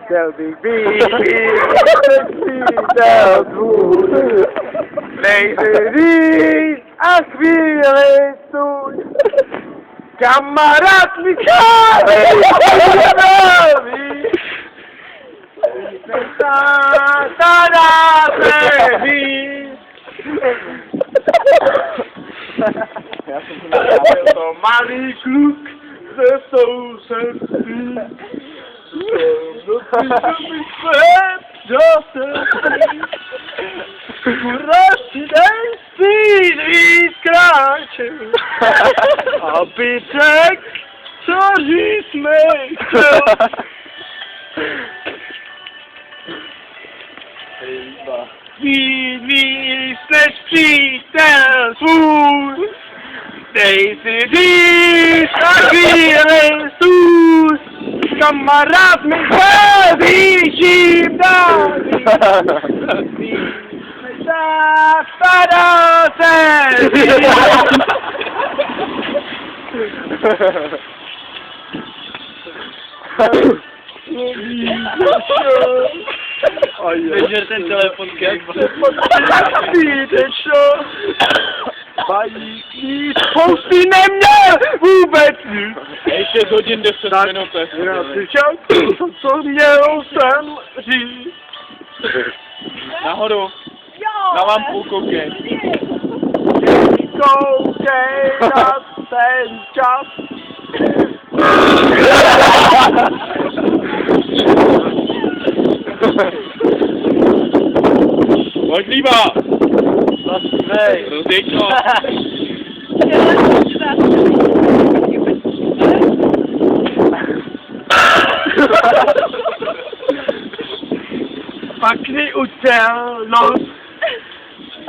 Chtěl bych být přítel tvůj, nejsi víc a chvíli stůj. Kamarád mi chávej, ta dáte víc. To malý kluk ze sousedství. Kuraszny speed kráčel, aby řek, co říct mi chtěl. Víc než přítel svůj, dej si říct a chvíli stůj. Kamarád mi chází, čím dál víc. Zapadá se Vyžer ten telefon, Bajík nic posty neměl vůbec nic. Ještě hodin 10 minut. Já si čas, co měl jsem říct. Nahoru. Na lampu koukej. Koukej na ten čas. Pojď líba. Zasnej. Rozděj to. Pak mi ucel nos,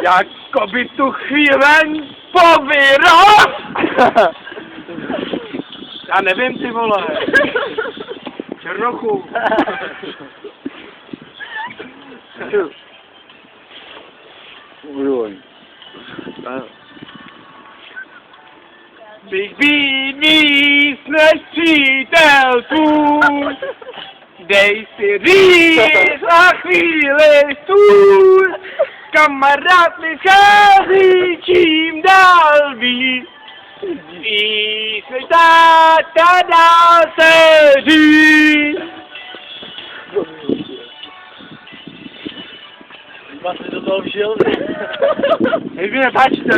jako by tu chvíli povyrost. Já nevím, ty vole. Černochu. Bych být víc než přítel tvůj, dej si říct a chvíli stůj. Kamarád mi schází čím dál víc, víc než táta dá se říct. Vás si do toho vžil? Hej, vy nepáčte,